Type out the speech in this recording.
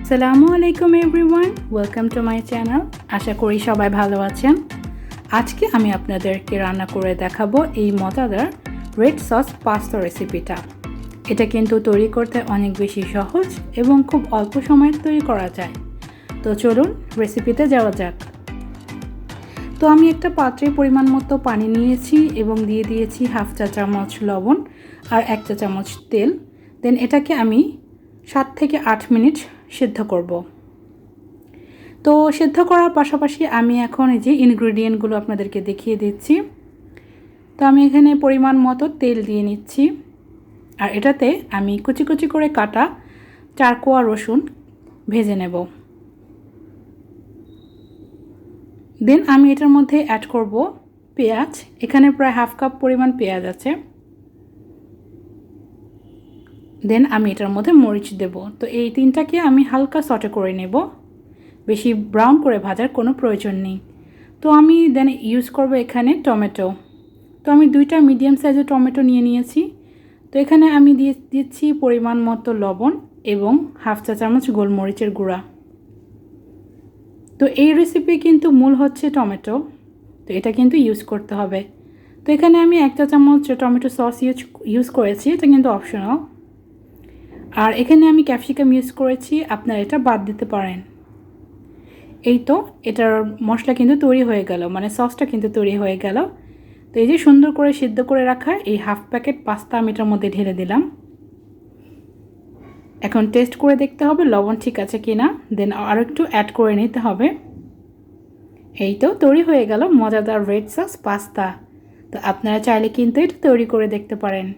আসসালামু আলাইকুম everyone, welcome to my channel. আশা করি সবাই ভালো আছেন। আজকে আমি আপনাদেরকে রান্না করে দেখাবো এই মজাদার রেড সস পাস্তা রেসিপিটা। এটা কিন্তু তৈরি করতে অনেক বেশি সহজ এবং খুব অল্প সময়ে তৈরি করা যায়। তো চলুন রেসিপিতে যাওয়া যাক। তো আমি একটা পাত্রে পরিমাণ মতো পানি নিয়েছি এবং দিয়ে দিয়েছি হাফ চা চামচ লবণ আর 1 চা চামচ তেল। দেন এটাকে আমি 7 থেকে 8 মিনিট সিদ্ধ করব। তো সিদ্ধ করার পাশাপাশি আমি এখন এই যে ইনগ্রেডিয়েন্টগুলো আপনাদেরকে দেখিয়ে দিচ্ছি। তো আমি এখানে পরিমাণ মতো তেল দিয়ে নিচ্ছি আর এটাতে আমি কুচি কুচি করে কাটা 4 কোয়া রসুন ভেজে নেব। দেন আমি এটার মধ্যে অ্যাড করব পেঁয়াজ। এখানে প্রায় হাফ কাপ পরিমাণ পেঁয়াজ আছে। দেন আমি এটার মধ্যে মরিচ দেব। তো এই তিনটাকে আমি হালকা সটে করে নেব, বেশি ব্রাউন করে ভাজার কোনো প্রয়োজন নেই। তো আমি দেন ইউজ করব এখানে টমেটো। তো আমি 2টা মিডিয়াম সাইজের টমেটো নিয়ে নিয়েছি। তো এখানে আমি দিচ্ছি পরিমাণ মতো লবণ এবং হাফ চা চামচ গোলমরিচের গুঁড়া। তো এই রেসিপি কিন্তু মূল হচ্ছে টমেটো, তো এটা কিন্তু ইউজ করতে হবে। তো এখানে আমি 1 চা চামচ টমেটো সস ইউজ করেছি, এটা কিন্তু অপশনাল। আর এখানে আমি ক্যাপসিকাম ইউজ করেছি, আপনারা এটা বাদ দিতে পারেন। এই তো এটার মশলা কিন্তু তৈরি হয়ে গেল, মানে সসটা কিন্তু তৈরি হয়ে গেল। তো এই যে সুন্দর করে সিদ্ধ করে রাখা এই হাফ প্যাকেট পাস্তা আমি এটার মধ্যে ঢেলে দিলাম। এখন টেস্ট করে দেখতে হবে লবণ ঠিক আছে কিনা, দেন আরও একটু অ্যাড করে নিতে হবে। এই তো তৈরি হয়ে গেল মজাদার রেড সস পাস্তা। তো আপনারা চাইলে কিন্তু এটা তৈরি করে দেখতে পারেন।